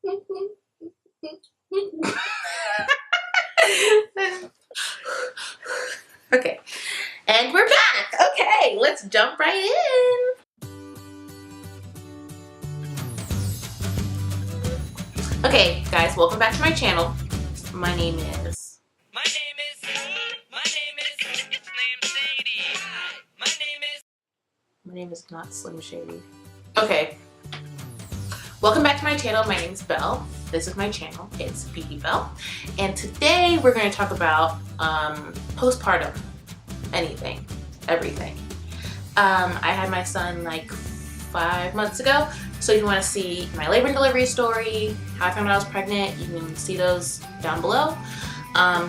Okay, and we're back. Okay, let's jump right in. Okay, guys, welcome back to my channel. My name is not Slim Shady. Okay. Welcome back to my channel. My name is Belle. This is my channel. It's Beauty Belle. And today we're going to talk about postpartum. Anything. Everything. I had my son like 5 months ago. So if you want to see my labor and delivery story, how I found out I was pregnant, you can see those down below.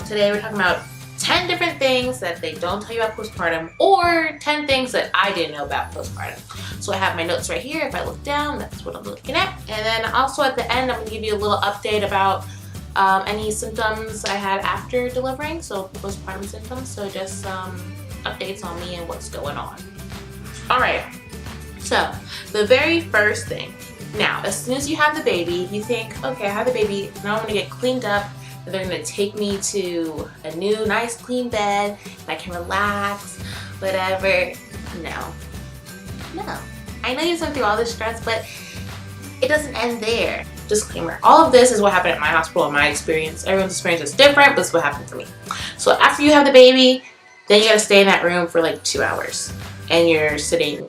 Today we're talking about 10 different things that they don't tell you about postpartum, or 10 things that I didn't know about postpartum. So I have my notes right here. If I look down, that's what I'm looking at. And then also at the end, I'm going to give you a little update about any symptoms I had after delivering, so postpartum symptoms. So just updates on me and what's going on. Alright, so the very first thing. Now, as soon as you have the baby, you think, okay, I have the baby, now I'm going to get cleaned up. They're going to take me to a new, nice, clean bed. And I can relax, whatever. No. I know you went through all this stress, but it doesn't end there. Disclaimer, all of this is what happened at my hospital in my experience. Everyone's experience is different, but this is what happened to me. So after you have the baby, then you got to stay in that room for like 2 hours. And you're sitting in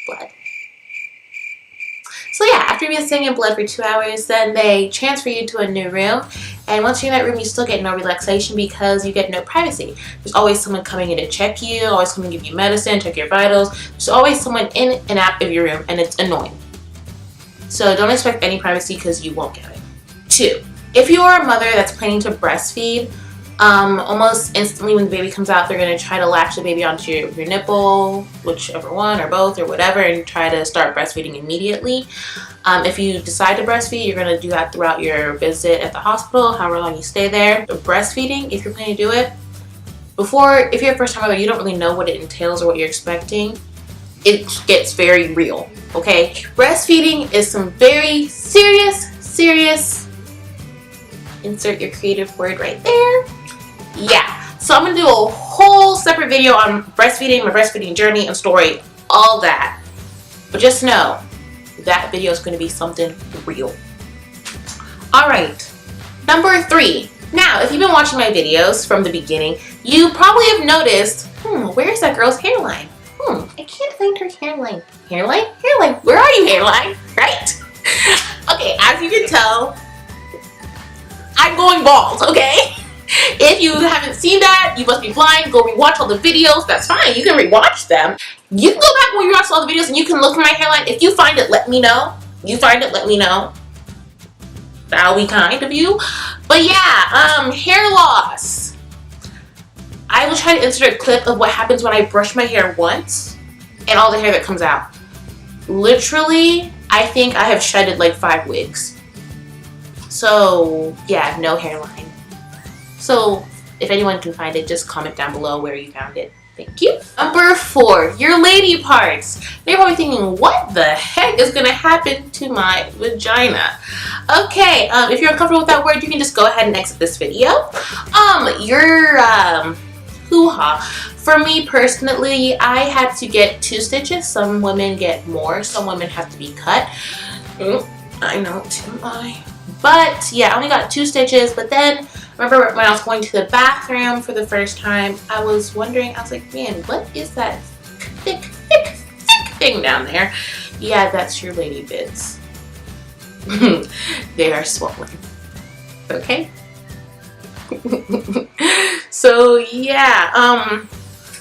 blood. So yeah, after you've been sitting in blood for 2 hours, then they transfer you to a new room. And once you're in that room, you still get no relaxation because you get no privacy. There's always someone coming in to check you, always coming to give you medicine, check your vitals. There's always someone in and out of your room, and it's annoying. So don't expect any privacy because you won't get it. 2, if you are a mother that's planning to breastfeed, almost instantly when the baby comes out, they're going to try to latch the baby onto your nipple, whichever one or both or whatever, and try to start breastfeeding immediately. If you decide to breastfeed, you're going to do that throughout your visit at the hospital, however long you stay there. Breastfeeding, if you're planning to do it, if you're a first time mother, you don't really know what it entails or what you're expecting. It gets very real, okay? Breastfeeding is some very serious, insert your creative word right there. Yeah, so I'm going to do a whole separate video on breastfeeding, my breastfeeding journey and story, all that. But just know, that video is going to be something real. Alright, number 3. Now, if you've been watching my videos from the beginning, you probably have noticed, where's that girl's hairline? I can't find her hairline. Hairline? Where are you, hairline? Right? Okay, as you can tell, I'm going bald, okay? If you haven't seen that, you must be blind. Go rewatch all the videos. That's fine. You can rewatch them. You can go back when you watch all the videos and you can look for my hairline. If you find it, let me know. You find it, let me know. That'll be kind of you. But yeah, hair loss. I will try to insert a clip of what happens when I brush my hair once and all the hair that comes out. Literally, I think I have shedded like 5 wigs. So yeah, no hairline. So if anyone can find it, just comment down below where you found it. Thank you. Number 4, your lady parts. They're probably thinking, what the heck is going to happen to my vagina? Okay, if you're uncomfortable with that word, you can just go ahead and exit this video. Hoo-ha. For me personally, I had to get 2 stitches. Some women get more. Some women have to be cut. I know, TMI. But yeah, I only got 2 stitches. But then, remember when I was going to the bathroom for the first time, I was wondering, I was like, man, what is that thick thing down there? Yeah, that's your lady bits. They are swollen. Okay? So yeah,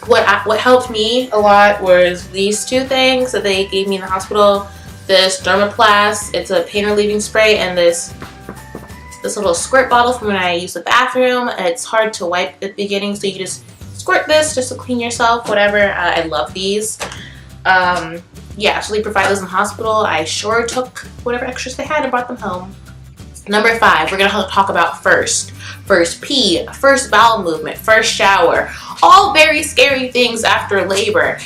what helped me a lot was these 2 things that they gave me in the hospital. This Dermaplast, it's a pain relieving spray, and this little squirt bottle from when I use the bathroom. It's hard to wipe at the beginning, so you can just squirt this just to clean yourself, whatever. I love these. Yeah, so they provide those in the hospital. I sure took whatever extras they had and brought them home. Number 5, we're going to talk about first pee, first bowel movement, first shower. All very scary things after labor.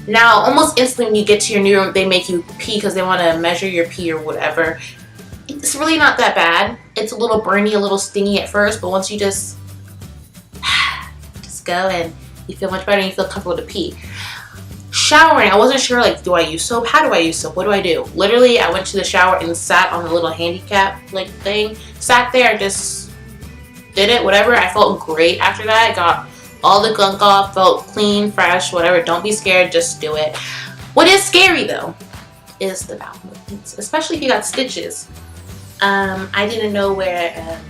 Now, almost instantly when you get to your new room, they make you pee because they want to measure your pee or whatever. It It's really not that bad. It's a little burny, a little stingy at first, but once you just go and you feel much better and you feel comfortable to pee. Showering, I wasn't sure, like, do I use soap? How do I use soap? What do I do? Literally, I went to the shower and sat on the little handicap like thing. Sat there and just did it, whatever. I felt great after that. Got all the gunk off, felt clean, fresh, whatever. Don't be scared, just do it. What is scary though is the bowel movements, especially if you got stitches. I didn't know where,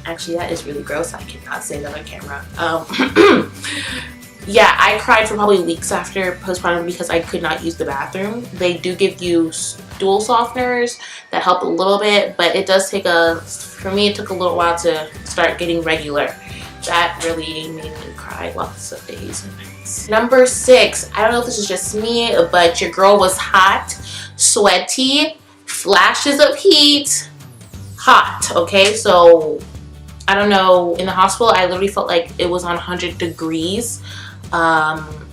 actually that is really gross. I cannot say that on camera. Yeah, I cried for probably weeks after postpartum because I could not use the bathroom. They do give you stool softeners that help a little bit, but it does take for me it took a little while to start getting regular. That really made me cry lots of days and nights. Number 6, I don't know if this is just me, but your girl was hot, sweaty, flashes of heat, hot, okay? So, I don't know, in the hospital, I literally felt like it was on 100 degrees.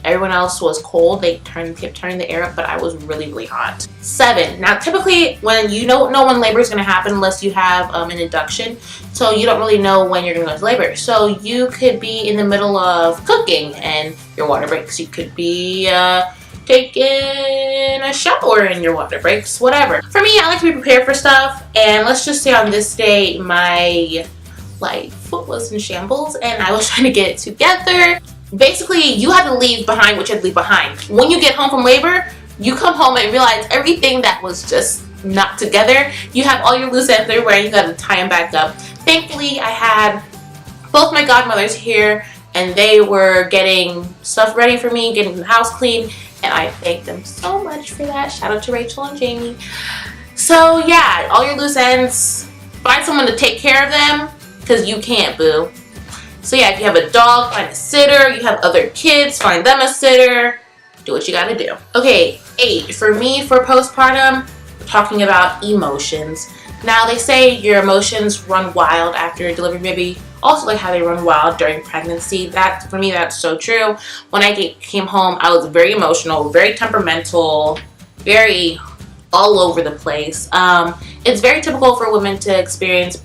Everyone else was cold. They kept turning the air up, but I was really, really hot. 7. Now, typically, when you don't know when labor is going to happen unless you have an induction, so you don't really know when you're going to go into labor. So you could be in the middle of cooking and your water breaks. You could be taking a shower and your water breaks, whatever. For me, I like to be prepared for stuff, and let's just say on this day, my foot was in shambles and I was trying to get it together. Basically, you had to leave behind what you had to leave behind. When you get home from labor, you come home and realize everything that was just not together. You have all your loose ends everywhere and you got to tie them back up. Thankfully, I had both my godmothers here and they were getting stuff ready for me, getting the house clean, and I thank them so much for that. Shout out to Rachel and Jamie. So yeah, all your loose ends, find someone to take care of them because you can't, boo. So yeah, if you have a dog, find a sitter. You have other kids, find them a sitter. Do what you gotta do. Okay, 8. For me, for postpartum, we're talking about emotions. Now, they say your emotions run wild after your delivery, maybe also like how they run wild during pregnancy. That, for me, that's so true. When I came home, I was very emotional, very temperamental, very all over the place. It's very typical for women to experience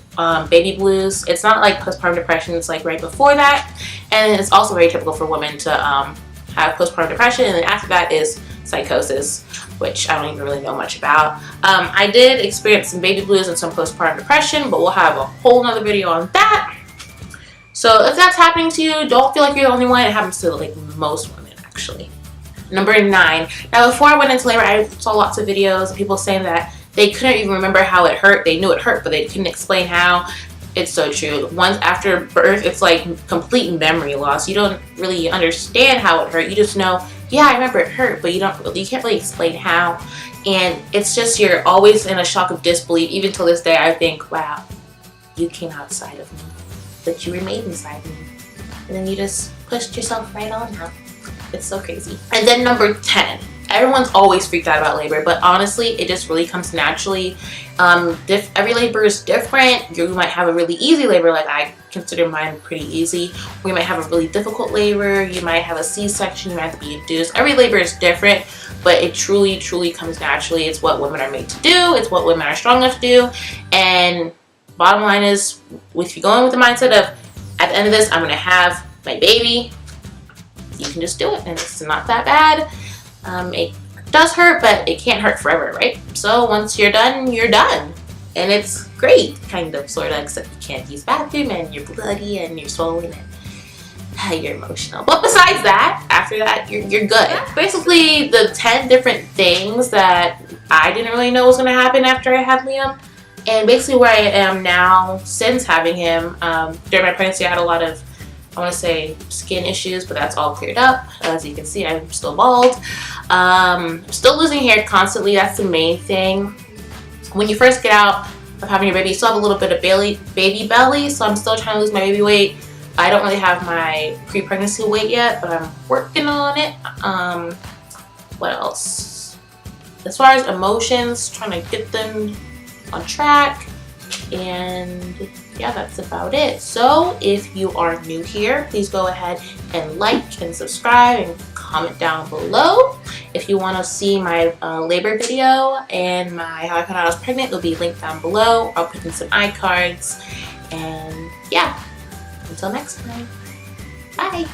baby blues. It's not like postpartum depression, it's like right before that. And it's also very typical for women to have postpartum depression, and then after that is psychosis, which I don't even really know much about. I did experience some baby blues and some postpartum depression, but we'll have a whole nother video on that. So if that's happening to you, don't feel like you're the only one. It happens to like most women, actually. Number 9. Now, before I went into labor, I saw lots of videos of people saying that they couldn't even remember how it hurt. They knew it hurt, but they couldn't explain how. It's so true. Once after birth, it's like complete memory loss. You don't really understand how it hurt. You just know, yeah, I remember it hurt, but you can't really explain how. And it's just, you're always in a shock of disbelief. Even till this day, I think, wow, you came outside of me, but you remained inside me. And then you just pushed yourself right on out. It's so crazy. And then number 10. Everyone's always freaked out about labor, but honestly, it just really comes naturally. Every labor is different. You might have a really easy labor, like I consider mine pretty easy. We might have a really difficult labor. You might have a C-section. You might have to be induced. Every labor is different, but it truly, truly comes naturally. It's what women are made to do. It's what women are strong enough to do. And bottom line is, if you're going with the mindset of, at the end of this, I'm going to have my baby, you can just do it, and it's not that bad. It does hurt, but it can't hurt forever, right? So once you're done, you're done. And it's great, kind of, sort of, except you can't use the bathroom, and you're bloody, and you're swollen, and you're emotional. But besides that, after that, you're good. Yeah. Basically, the 10 different things that I didn't really know was going to happen after I had Liam. And basically where I am now, since having him, during my pregnancy, I had a lot of, I want to say, skin issues, but that's all cleared up. As you can see, I'm still bald. Still losing hair constantly. That's the main thing. When you first get out of having your baby, you still have a little bit of baby belly, so I'm still trying to lose my baby weight. I don't really have my pre-pregnancy weight yet, but I'm working on it. What else? As far as emotions, trying to get them on track, and yeah, that's about it. So if you are new here, please go ahead and like and subscribe and comment comment down below. If you want to see my labor video and my how I found out I was pregnant, it'll be linked down below. I'll put in some iCards. And yeah, until next time, bye.